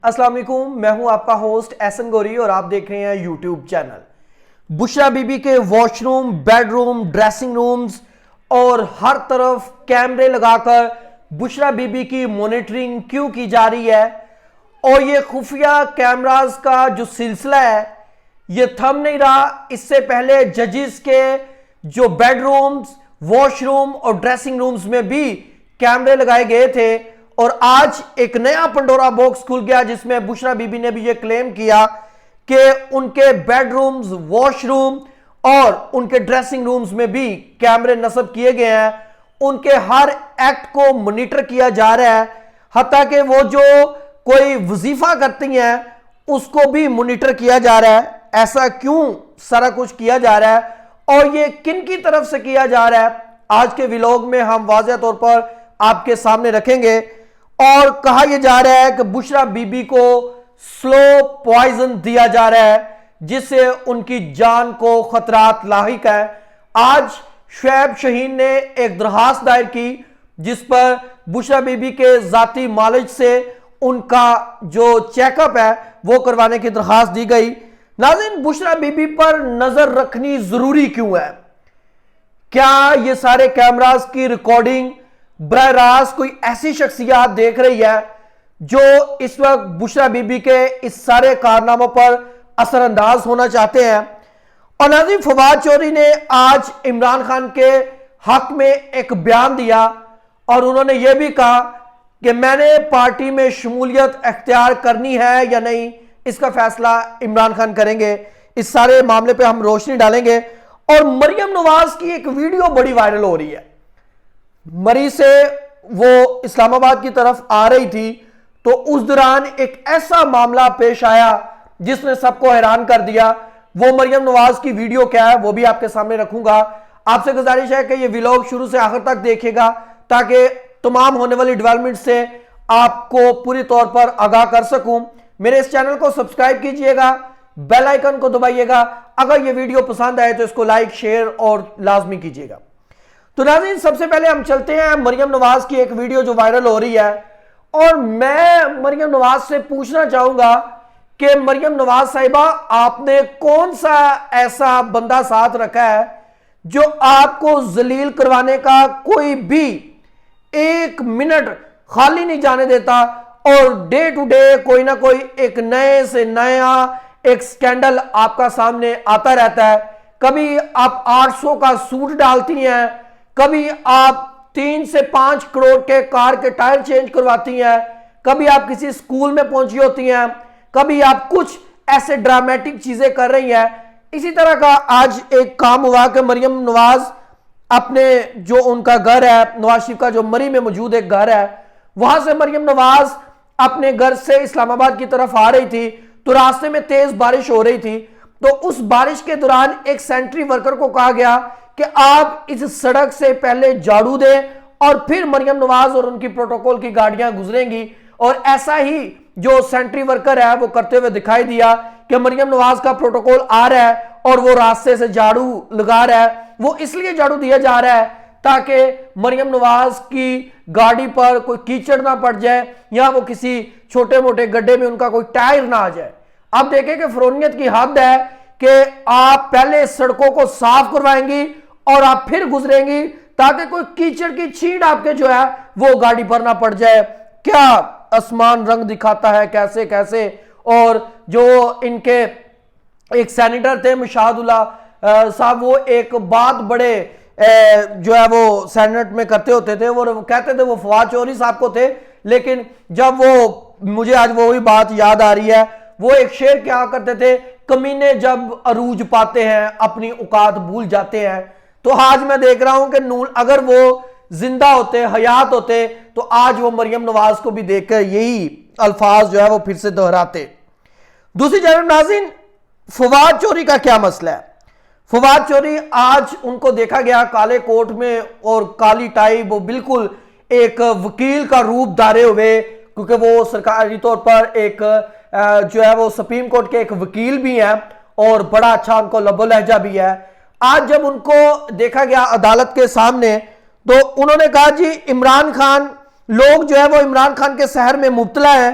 अस्सलाम वालेकुम, मैं हूं आपका होस्ट एहसन गोरी और आप देख रहे हैं यूट्यूब चैनल। बुशरा बीबी के वॉशरूम, बेडरूम, ड्रेसिंग रूम्स और हर तरफ कैमरे लगाकर बुशरा बीबी की मॉनिटरिंग क्यों की जा रही है और ये खुफिया कैमरास का जो सिलसिला है ये थम नहीं रहा। इससे पहले जजेस के जो बेडरूम्स, वॉशरूम और ड्रेसिंग रूम्स में भी कैमरे लगाए गए थे और आज एक नया पंडोरा बॉक्स खुल गया जिसमें बुशरा बीबी ने भी यह क्लेम किया कि उनके बेडरूम्स, वॉशरूम और उनके ड्रेसिंग रूम्स में भी कैमरे नस्ब किए गए हैं। उनके हर एक्ट को मॉनिटर किया जा रहा है, हत्ता कि वो जो कोई वजीफा करती हैं उसको भी मॉनिटर किया जा रहा है। ऐसा क्यों सारा कुछ किया जा रहा है और ये किन की तरफ से किया जा रहा है, आज के व्लॉग में हम वाज़ेह तौर पर आपके सामने रखेंगे। और कहा यह जा रहा है कि बुशरा बीबी को स्लो पॉइजन दिया जा रहा है जिससे उनकी जान को खतरात लाहिक है। आज शुएब शहीन ने एक दरखास्त दायर की जिस पर बुशरा बीबी के जाती मालिज से उनका जो चेकअप है वो करवाने की दरखास्त दी गई। नाज़रीन, बुशरा बीबी पर नजर रखनी जरूरी क्यों है? क्या ये सारे कैमरास की रिकॉर्डिंग बरह रास्त कोई ऐसी शख्सियत देख रही है जो इस वक्त बुशरा बीबी के इस सारे कारनामों पर असरअंदाज होना चाहते हैं? और नाज़रीन, फवाद चौधरी ने आज इमरान खान के हक में एक बयान दिया और उन्होंने यह भी कहा कि मैंने पार्टी में शमूलियत अख्तियार करनी है या नहीं, इसका फैसला इमरान खान करेंगे। इस सारे मामले पे हम रोशनी डालेंगे। और मरियम नवाज की एक वीडियो बड़ी वायरल हो रही है। मरी से वो इस्लामाबाद की तरफ आ रही थी तो उस दौरान एक ऐसा मामला पेश आया जिसने सबको हैरान कर दिया। वो मरियम नवाज की वीडियो क्या है वो भी आपके सामने रखूंगा। आपसे गुजारिश है कि ये व्लॉग शुरू से आखिर तक देखिएगा ताकि तमाम होने वाली डेवलपमेंट से आपको पूरी तौर पर आगाह कर सकूं। मेरे इस चैनल को सब्सक्राइब कीजिएगा, बेल आइकन को दबाइएगा। अगर ये वीडियो पसंद आए तो इसको लाइक, शेयर और लाजमी कीजिएगा। तो नाज़रीन, सबसे पहले हम चलते हैं मरियम नवाज की एक वीडियो जो वायरल हो रही है और मैं मरियम नवाज से पूछना चाहूंगा कि मरियम नवाज साहिबा, आपने कौन सा ऐसा बंदा साथ रखा है जो आपको जलील करवाने का कोई भी एक मिनट खाली नहीं जाने देता और डे टू डे कोई ना कोई एक नए से नया एक स्कैंडल आपका सामने आता रहता है। कभी आप 800 का सूट डालती हैं, कभी आप 3 से 5 करोड़ के कार के टायर चेंज करवाती हैं, कभी आप किसी स्कूल में पहुंची होती हैं, कभी आप कुछ ऐसे ड्रामेटिक चीजें कर रही हैं। इसी तरह का आज एक काम हुआ कि मरियम नवाज अपने जो उनका घर है, नवाज शरीफ का जो मरी में मौजूद एक घर है, वहां से मरियम नवाज अपने घर से इस्लामाबाद की तरफ आ रही थी तो रास्ते में तेज बारिश हो रही थी। तो उस बारिश के दौरान एक सेंट्री वर्कर को कहा गया कि आप इस सड़क से पहले झाड़ू दें और फिर मरियम नवाज और उनकी प्रोटोकॉल की गाड़ियां गुजरेंगी। और ऐसा ही जो सेंट्री वर्कर है वो करते हुए दिखाई दिया कि मरियम नवाज का प्रोटोकॉल आ रहा है और वो रास्ते से झाड़ू लगा रहा है। वो इसलिए झाड़ू दिया जा रहा है ताकि मरियम नवाज की गाड़ी पर कोई कीचड़ ना पड़ जाए या वो किसी छोटे मोटे गड्ढे में उनका कोई टायर ना आ जाए। अब देखें कि फरोनियत की हद है कि आप पहले सड़कों को साफ करवाएंगी और आप फिर गुजरेंगी ताकि कोई कीचड़ की छींट आपके जो है वो गाड़ी पर ना पड़ जाए। क्या आसमान रंग दिखाता है कैसे कैसे। और जो इनके एक सेनेटर थे मुशाहिदुल्लाह साहब, वो एक बात बड़े जो है वो सेनेट में करते होते थे, वो कहते थे वो फवाद चौधरी साहब को थे, लेकिन जब वो मुझे आज वो ही बात याद आ रही है, वो एक शेर क्या करते थे, कमीने जब अरूज पाते हैं अपनी औकात भूल जाते हैं। तो आज मैं देख रहा हूं कि नूर अगर वो जिंदा होते, हयात होते, तो आज वो मरियम नवाज को भी देखकर यही अल्फाज जो है वो फिर से दोहराते। दूसरी जानब नाज़रीन, फवाद चौधरी का क्या मसला है? फवाद चौधरी आज उनको देखा गया काले कोट में और काली टाई, वो बिल्कुल एक वकील का रूप धारे हुए, क्योंकि वो सरकारी तौर पर एक जो है वो सुप्रीम कोर्ट के एक वकील भी हैं और बड़ा अच्छा उनको लबो लहजा भी है। आज जब उनको देखा गया अदालत के सामने तो उन्होंने कहा जी इमरान खान, लोग जो है वो इमरान खान के सहर में मुब्तला हैं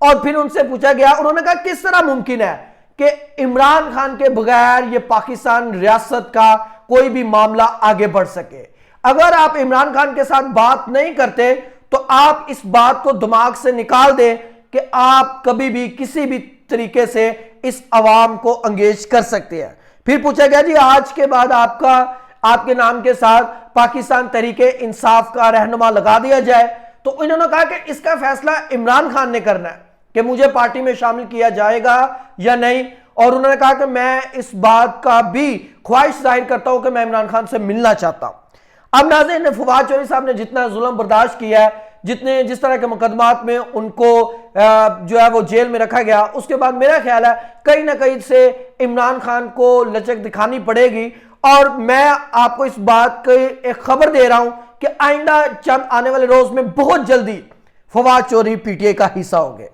और फिर उनसे पूछा गया, उन्होंने कहा किस तरह मुमकिन है कि इमरान खान के बगैर ये पाकिस्तान रियासत का कोई भी मामला आगे बढ़ सके। अगर आप इमरान खान के साथ बात नहीं करते तो आप इस बात को दिमाग से निकाल दें कि आप कभी भी किसी भी तरीके से इस अवाम को एंगेज कर सकते हैं। फिर पूछा गया जी आज के बाद आपके नाम के साथ पाकिस्तान तहरीके इंसाफ का रहनुमा लगा दिया जाए, तो इन्होंने कहा कि इसका फैसला इमरान खान ने करना है कि मुझे पार्टी में शामिल किया जाएगा या नहीं। और उन्होंने कहा कि मैं इस बात का भी ख्वाहिश जाहिर करता हूं कि मैं इमरान खान से मिलना चाहता हूं। अब नाज़रीन, फवाद चौधरी साहब ने जितना जुल्म बर्दाश्त किया है, जिस तरह के मुकदमात में उनको जो है वो जेल में रखा गया, उसके बाद मेरा ख्याल है कहीं ना कहीं से इमरान खान को लचक दिखानी पड़ेगी। और मैं आपको इस बात की एक खबर दे रहा हूं कि आइंदा चंद आने वाले रोज में बहुत जल्दी फवाद चौधरी पीटीआई का हिस्सा होंगे।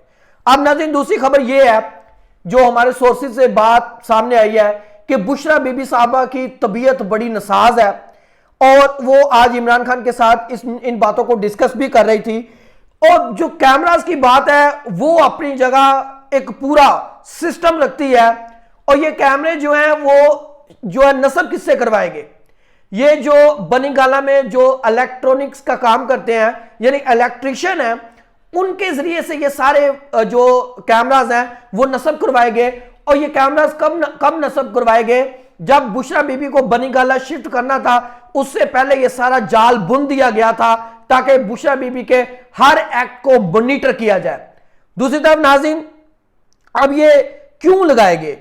अब नाज़रीन, दूसरी खबर यह है जो हमारे सोर्सेज से बात सामने आई है कि बुशरा बीबी साहबा की तबीयत बड़ी नासाज है और वो आज इमरान खान के साथ इन बातों को डिस्कस भी कर रही थी। और जो कैमरास की बात है वो अपनी जगह एक पूरा सिस्टम रखती है, और ये कैमरे जो हैं वो जो है नस्ब किससे करवाएंगे, ये जो बनी गाला में जो इलेक्ट्रॉनिक्स का काम करते हैं यानी इलेक्ट्रिशियन है, उनके जरिए से ये सारे जो कैमरास हैं वो नस्ब करवाए गए। और ये कैमरास कब नस्ब करवाए गए, जब बुशरा बीबी को बनी गाला शिफ्ट करना था उससे पहले ये सारा जाल बुन दिया गया था ताकि बुशरा बीबी के हर एक्ट को मॉनिटर किया जाए। दूसरी तरफ नाज़रीन, अब ये क्यों लगाए गए,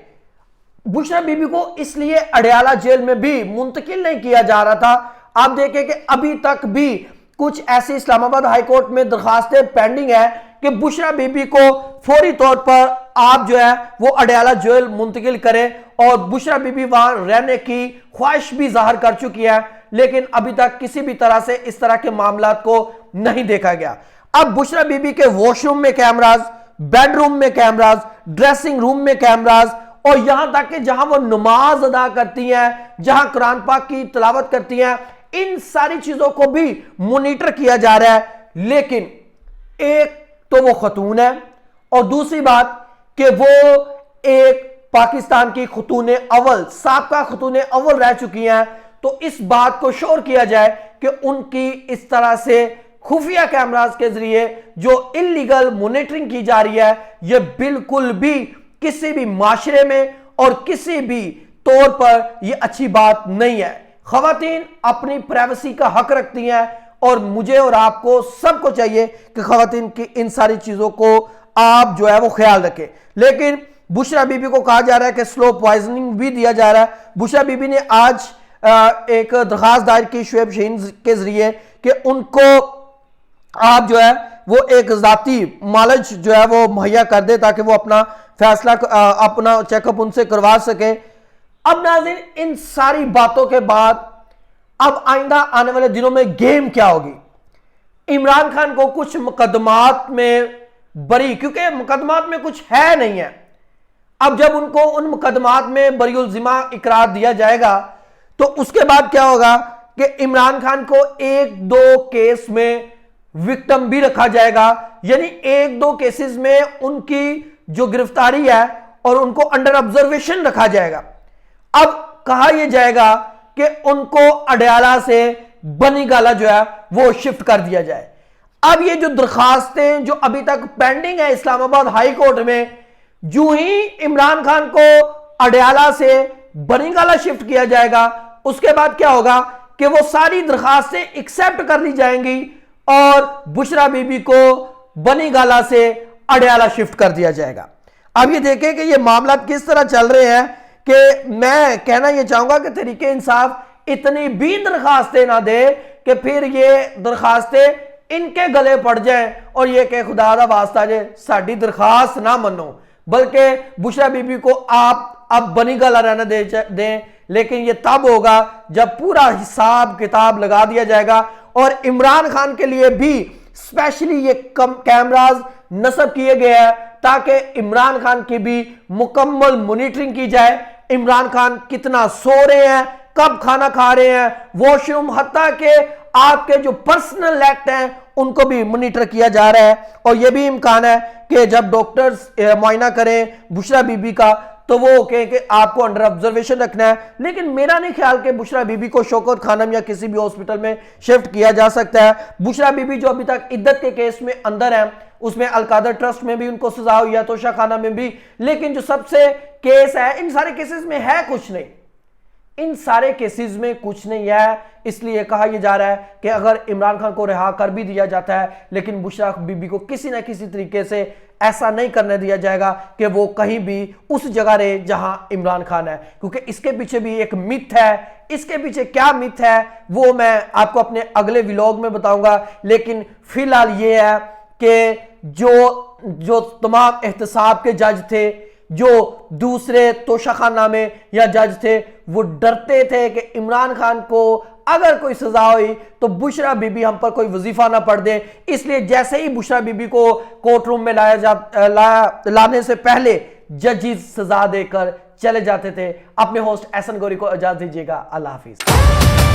बुशरा बीबी को इसलिए अडयाला जेल में भी मुंतकिल नहीं किया जा रहा था। आप देखें कि अभी तक भी कुछ ऐसी इस्लामाबाद हाईकोर्ट में दरखास्तें पेंडिंग है कि बुशरा बीबी को फौरी तौर पर आप जो है वो अडयाला जेल मुंतकिल करें। और बुशरा बीबी वहां रहने की ख्वाहिश भी जाहिर कर चुकी है, लेकिन अभी तक किसी भी तरह से इस तरह के मामला को नहीं देखा गया। अब बुशरा बीबी के वॉशरूम में कैमराज, बेडरूम में कैमराज, ड्रेसिंग रूम में कैमराज, और यहां तक कि जहां वो नमाज अदा करती हैं, जहां कुरान पाक की तिलावत करती हैं, इन सारी चीजों को भी मॉनिटर किया जा रहा है। लेकिन एक तो वो खतून है और दूसरी बात कि वो एक पाकिस्तान की खतून अव्वल, साबका खतून अव्वल रह चुकी हैं। तो इस बात को श्योर किया जाए कि उनकी इस तरह से खुफिया कैमरास के जरिए जो इल्लीगल मॉनिटरिंग की जा रही है, यह बिल्कुल भी किसी भी माशरे में और किसी भी तौर पर यह अच्छी बात नहीं है। खवातीन अपनी प्राइवेसी का हक रखती हैं और मुझे और आपको सबको चाहिए कि खवातीन की इन सारी चीजों को आप जो है वो ख्याल रखें। लेकिन बुशरा बीबी को कहा जा रहा है कि स्लो पॉइजनिंग भी दिया जा रहा है। बुशरा बीबी ने आज एक दरखास्त दायर की शुएब शाहीन के जरिए कि उनको आप जो है वो एक जाती मालज जो है वो मुहैया कर दे ताकि वो अपना फैसला अपना चेकअप उनसे करवा सके। अब नाज़रीन, इन सारी बातों के बाद अब आइंदा आने वाले दिनों में गेम क्या होगी। इमरान खान को कुछ मुकदमात में बरी, क्योंकि मुकदमात में कुछ है नहीं है, अब जब उनको उन मुकदमात में बरीउल जिम्मा इकरार दिया जाएगा तो उसके बाद क्या होगा कि इमरान खान को एक दो केस में विक्टिम भी रखा जाएगा, यानी एक दो केसेस में उनकी जो गिरफ्तारी है और उनको अंडर ऑब्जर्वेशन रखा जाएगा। अब कहा यह जाएगा कि उनको अडयाला से बनी गाला जो है वो शिफ्ट कर दिया जाए। अब ये जो दरखास्तें जो अभी तक पेंडिंग है इस्लामाबाद हाई कोर्ट में, जो ही इमरान खान को अडयाला से बनी गाला शिफ्ट किया जाएगा उसके बाद क्या होगा कि वो सारी दरखास्तें एक्सेप्ट कर ली जाएंगी और बुशरा बीबी को बनी गाला से अडयाला शिफ्ट कर दिया जाएगा। अब ये देखें कि ये मामला किस तरह चल रहे हैं कि मैं कहना यह चाहूंगा कि तहरीके इंसाफ इतनी भी दरखास्तें ना दे कि फिर ये दरखास्तें इनके गले पड़ जाएं और ये कि खुदा दा वास्ता जे साडी दरखास्त ना मनो, बल्कि बुशरा बीबी को आप अब बनी गाला रहना दें। लेकिन ये तब होगा जब पूरा हिसाब किताब लगा दिया जाएगा और इमरान खान के लिए भी स्पेशली ये कैमराज नस्ब किए गए हैं ताकि इमरान खान की भी मुकम्मल मॉनिटरिंग की जाए। इमरान खान कितना सो रहे हैं, कब खाना खा रहे हैं, वॉशरूम, हत्ता के आपके जो पर्सनल एक्ट हैं उनको भी मॉनिटर किया जा रहा है और यह भी इम्कान है कि जब डॉक्टर्स मुआयना करें बुशरा बीबी का तो वो कहें कि आपको अंडर ऑब्जर्वेशन रखना है। लेकिन मेरा नहीं ख्याल कि बुशरा बीबी को शौकत खानम या किसी भी हॉस्पिटल में शिफ्ट किया जा सकता है। बुशरा बीबी जो अभी तक इद्दत के केस में अंदर है, उसमें अलकादर ट्रस्ट में भी उनको सजा हुई है, तोशा खाना में भी, लेकिन जो सबसे केस है इन सारे केसेस में है कुछ नहीं, इन सारे केसेस में कुछ नहीं है। इसलिए कहा यह जा रहा है कि अगर इमरान खान को रिहा कर भी दिया जाता है लेकिन बुशरा बीबी को किसी ना किसी तरीके से ऐसा नहीं करने दिया जाएगा कि वो कहीं भी उस जगह रहे जहां इमरान खान है, क्योंकि इसके पीछे भी एक मिथ है। इसके पीछे क्या मिथ है वो मैं आपको अपने अगले व्लॉग में बताऊंगा। लेकिन फिलहाल ये है कि जो तमाम एहतसाब के जज थे, जो दूसरे तोशाखाना में या जज थे, वो डरते थे कि इमरान खान को अगर कोई सजा हुई तो बुशरा बीबी हम पर कोई वजीफा ना पड़ दे। इसलिए जैसे ही बुशरा बीबी को कोर्ट रूम में लाने से पहले जजेस सजा देकर चले जाते थे। अपने होस्ट एहसन गौरी को इजाजत दीजिएगा। अल्लाह हाफिज।